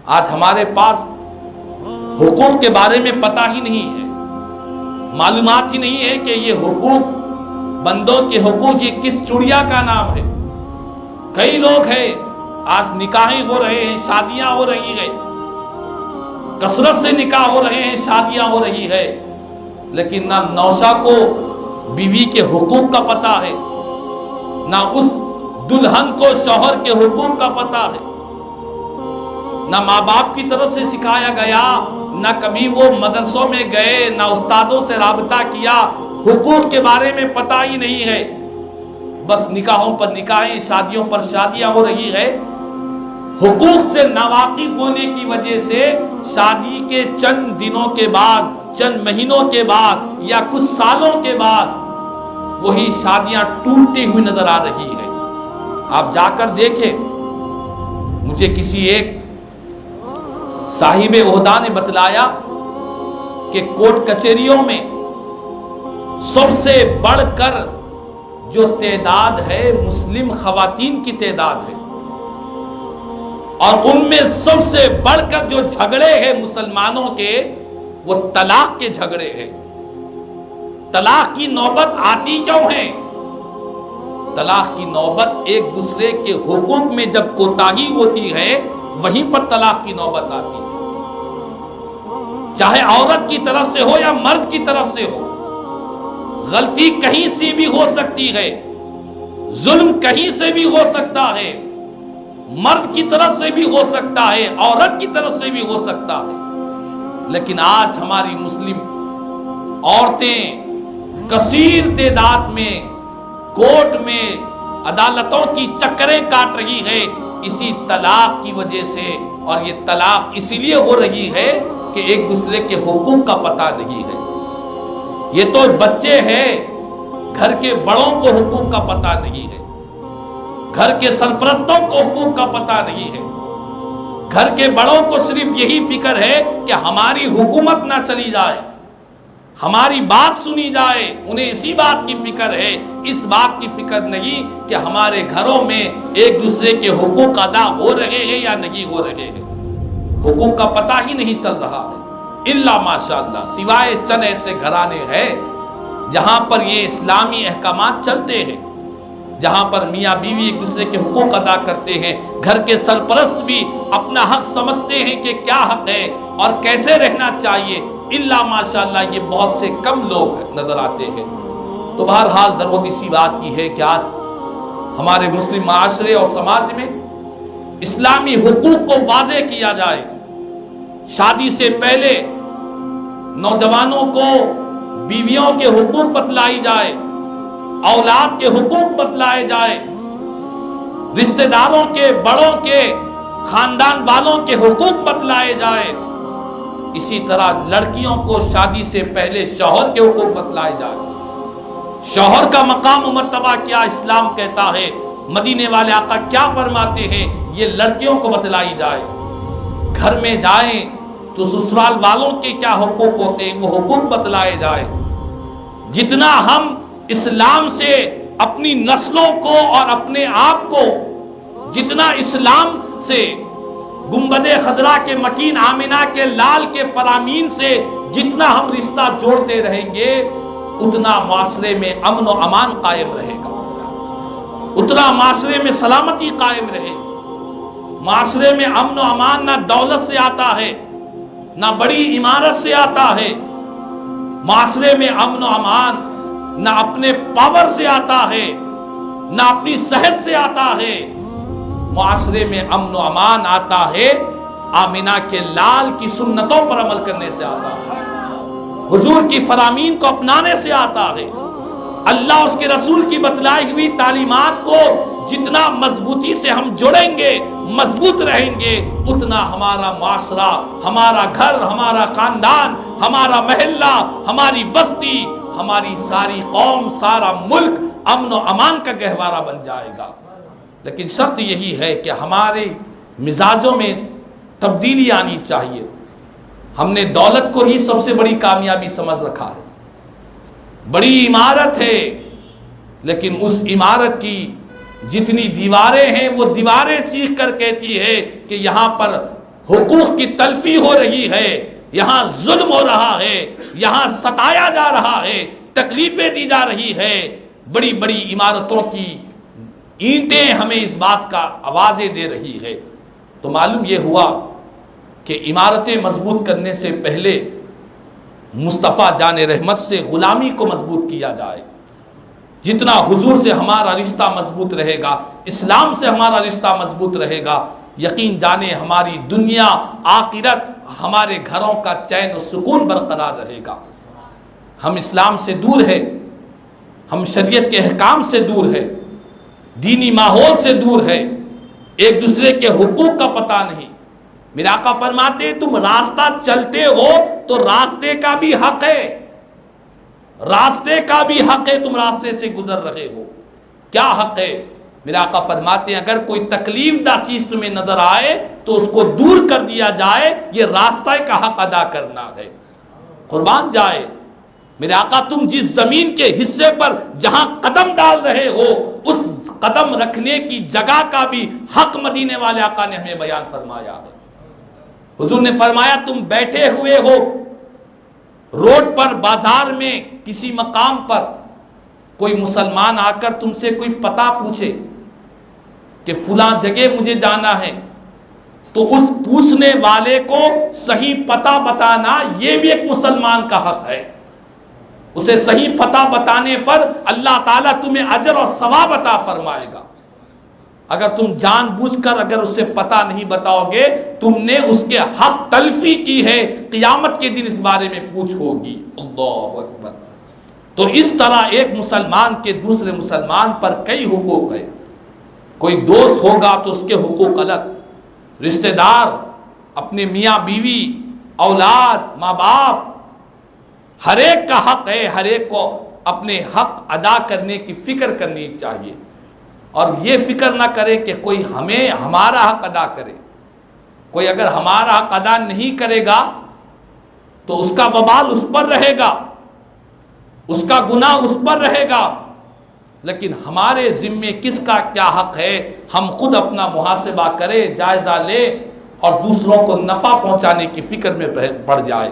آج ہمارے پاس حقوق کے بارے میں پتہ ہی نہیں ہے، معلومات ہی نہیں ہے کہ یہ حقوق، بندوں کے حقوق، یہ کس چڑیا کا نام ہے۔ کئی لوگ ہیں آج نکاحیں ہو رہے ہیں، شادیاں ہو رہی ہیں، کثرت سے نکاح ہو رہے ہیں، شادیاں ہو رہی ہے، لیکن نہ نوشا کو بیوی کے حقوق کا پتہ ہے، نہ اس دلہن کو شوہر کے حقوق کا پتہ ہے، نہ ماں باپ کی طرف سے سکھایا گیا، نہ کبھی وہ مدرسوں میں گئے، نہ استادوں سے رابطہ کیا، حقوق کے بارے میں پتہ ہی نہیں ہے۔ بس نکاحوں پر نکاحیں، شادیوں پر شادیاں ہو رہی ہے۔ حقوق سے ناواقف ہونے کی وجہ سے شادی کے چند دنوں کے بعد، چند مہینوں کے بعد یا کچھ سالوں کے بعد وہی شادیاں ٹوٹتی ہوئی نظر آ رہی ہے۔ آپ جا کر دیکھیں، مجھے کسی ایک صاحب عہدہ نے بتلایا کہ کورٹ کچہریوں میں سب سے بڑھ کر جو تعداد ہے مسلم خواتین کی تعداد ہے، اور ان میں سب سے بڑھ کر جو جھگڑے ہیں مسلمانوں کے، وہ طلاق کے جھگڑے ہیں۔ طلاق کی نوبت آتی کیوں ہے؟ طلاق کی نوبت ایک دوسرے کے حقوق میں جب کوتاہی ہوتی ہے، وہیں پر طلاق کی نوبت آتی ہے، چاہے عورت کی طرف سے ہو یا مرد کی طرف سے ہو۔ غلطی کہیں سے بھی ہو سکتی ہے، ظلم کہیں سے بھی ہو سکتا ہے، مرد کی طرف سے بھی ہو سکتا ہے، عورت کی طرف سے بھی ہو سکتا ہے، لیکن آج ہماری مسلم عورتیں کثیر تعداد میں کورٹ میں عدالتوں کی چکریں کاٹ رہی ہے اسی طلاق کی وجہ سے، اور یہ طلاق اسی لیے ہو رہی ہے کہ ایک دوسرے کے حقوق کا پتہ نہیں ہے۔ یہ تو بچے ہیں، گھر کے بڑوں کو حقوق کا پتہ نہیں ہے، گھر کے سرپرستوں کو حقوق کا پتہ نہیں ہے، گھر کے بڑوں کو صرف یہی فکر ہے کہ ہماری حکومت نہ چلی جائے، ہماری بات سنی جائے، انہیں اسی بات کی فکر ہے، اس بات کی فکر نہیں کہ ہمارے گھروں میں ایک دوسرے کے حقوق ادا ہو رہے ہیں یا نہیں ہو رہے ہیں۔ حقوق کا پتہ ہی نہیں چل رہا ہے، الا ماشاءاللہ سوائے چند ایسے گھرانے ہیں جہاں پر یہ اسلامی احکامات چلتے ہیں، جہاں پر میاں بیوی ایک دوسرے کے حقوق ادا کرتے ہیں، گھر کے سرپرست بھی اپنا حق سمجھتے ہیں کہ کیا حق ہے اور کیسے رہنا چاہیے، الا ماشاءاللہ یہ بہت سے کم لوگ نظر آتے ہیں۔ تو بہرحال ضرورت اسی بات کی ہے کہ آج ہمارے مسلم معاشرے اور سماج میں اسلامی حقوق کو واضح کیا جائے۔ شادی سے پہلے نوجوانوں کو بیویوں کے حقوق بتلائی جائے، اولاد کے حقوق بتلائے جائے، رشتہ داروں کے، بڑوں کے، خاندان والوں کے حقوق بتلائے جائے۔ اسی طرح لڑکیوں کو شادی سے پہلے شوہر کے حقوق بتلائے جائے۔ شوہر کا مقام و مرتبہ کیا اسلام کہتا ہے، مدینے والے آقا کیا فرماتے ہیں، یہ لڑکیوں کو بتلائی جائے۔ گھر میں جائیں تو سسرال والوں کے کیا حقوق ہوتے ہیں، وہ حقوق بتلائے جائے۔ جتنا ہم اسلام سے اپنی نسلوں کو اور اپنے آپ کو، جتنا اسلام سے گنبد خضرا کے مکین آمنہ کے لال کے فرامین سے جتنا ہم رشتہ جوڑتے رہیں گے، اتنا معاشرے میں امن و امان قائم رہے گا، اتنا معاشرے میں سلامتی قائم رہے گی۔ معاشرے میں امن و امان نہ دولت سے آتا ہے، نہ بڑی عمارت سے آتا ہے، معاشرے میں امن و امان نہ اپنے پاور سے آتا ہے، نہ اپنی صحت سے آتا ہے، معاشرے میں امن و امان آتا ہے آمنہ کے لال کی سنتوں پر عمل کرنے سے آتا ہے، حضور کی فرامین کو اپنانے سے آتا ہے۔ اللہ اس کے رسول کی بتلائی ہوئی تعلیمات کو جتنا مضبوطی سے ہم جڑیں گے، مضبوط رہیں گے، اتنا ہمارا معاشرہ، ہمارا گھر، ہمارا خاندان، ہمارا محلہ، ہماری بستی، ہماری ساری قوم، سارا ملک امن و امان کا گہوارہ بن جائے گا۔ لیکن شرط یہی ہے کہ ہمارے مزاجوں میں تبدیلی آنی چاہیے۔ ہم نے دولت کو ہی سب سے بڑی کامیابی سمجھ رکھا ہے، بڑی عمارت ہے، لیکن اس عمارت کی جتنی دیواریں ہیں وہ دیواریں چیخ کر کہتی ہے کہ یہاں پر حقوق کی تلفی ہو رہی ہے، یہاں ظلم ہو رہا ہے، یہاں ستایا جا رہا ہے، تکلیفیں دی جا رہی ہے، بڑی بڑی عمارتوں کی اینٹیں ہمیں اس بات کا آوازیں دے رہی ہے، تو معلوم یہ ہوا کہ عمارتیں مضبوط کرنے سے پہلے مصطفیٰ جان رحمت سے غلامی کو مضبوط کیا جائے۔ جتنا حضور سے ہمارا رشتہ مضبوط رہے گا، اسلام سے ہمارا رشتہ مضبوط رہے گا، یقین جانے ہماری دنیا آخرت، ہمارے گھروں کا چین و سکون برقرار رہے گا۔ ہم اسلام سے دور ہے، ہم شریعت کے احکام سے دور ہے، دینی ماحول سے دور ہے، ایک دوسرے کے حقوق کا پتہ نہیں۔ میرے آقا فرماتے تم راستہ چلتے ہو تو راستے کا بھی حق ہے، راستے کا بھی حق ہے، تم راستے سے گزر رہے ہو، کیا حق ہے؟ میرے آقا فرماتے ہیں اگر کوئی تکلیف دہ چیز تمہیں نظر آئے تو اس کو دور کر دیا جائے، یہ راستہ کا حق ادا کرنا ہے۔ قربان جائے میرے آقا، تم جس زمین کے حصے پر جہاں قدم ڈال رہے ہو اس قدم رکھنے کی جگہ کا بھی حق مدینے والے آقا نے ہمیں بیان فرمایا ہے۔ حضور نے فرمایا تم بیٹھے ہوئے ہو روڈ پر، بازار میں، کسی مقام پر، کوئی مسلمان آ کر تم سے کوئی پتہ پوچھے کہ فلاں جگہ مجھے جانا ہے، تو اس پوچھنے والے کو صحیح پتہ بتانا یہ بھی ایک مسلمان کا حق ہے۔ اسے صحیح پتہ بتانے پر اللہ تعالیٰ تمہیں اجر اور ثواب عطا فرمائے گا۔ اگر تم جان بوجھ کر اگر اسے پتہ نہیں بتاؤ گے، تم نے اس کے حق تلفی کی ہے، قیامت کے دن اس بارے میں پوچھ ہوگی۔ اللہ اکبر۔ تو اس طرح ایک مسلمان کے دوسرے مسلمان پر کئی حقوق ہیں۔ کوئی دوست ہوگا تو اس کے حقوق الگ، رشتہ دار، اپنے میاں بیوی، اولاد، ماں باپ، ہر ایک کا حق ہے، ہر ایک کو اپنے حق ادا کرنے کی فکر کرنی چاہیے، اور یہ فکر نہ کرے کہ کوئی ہمیں ہمارا حق ادا کرے۔ کوئی اگر ہمارا حق ادا نہیں کرے گا تو اس کا وبال اس پر رہے گا، اس کا گناہ اس پر رہے گا، لیکن ہمارے ذمے کس کا کیا حق ہے، ہم خود اپنا محاسبہ کریں، جائزہ لیں اور دوسروں کو نفع پہنچانے کی فکر میں پڑ جائے۔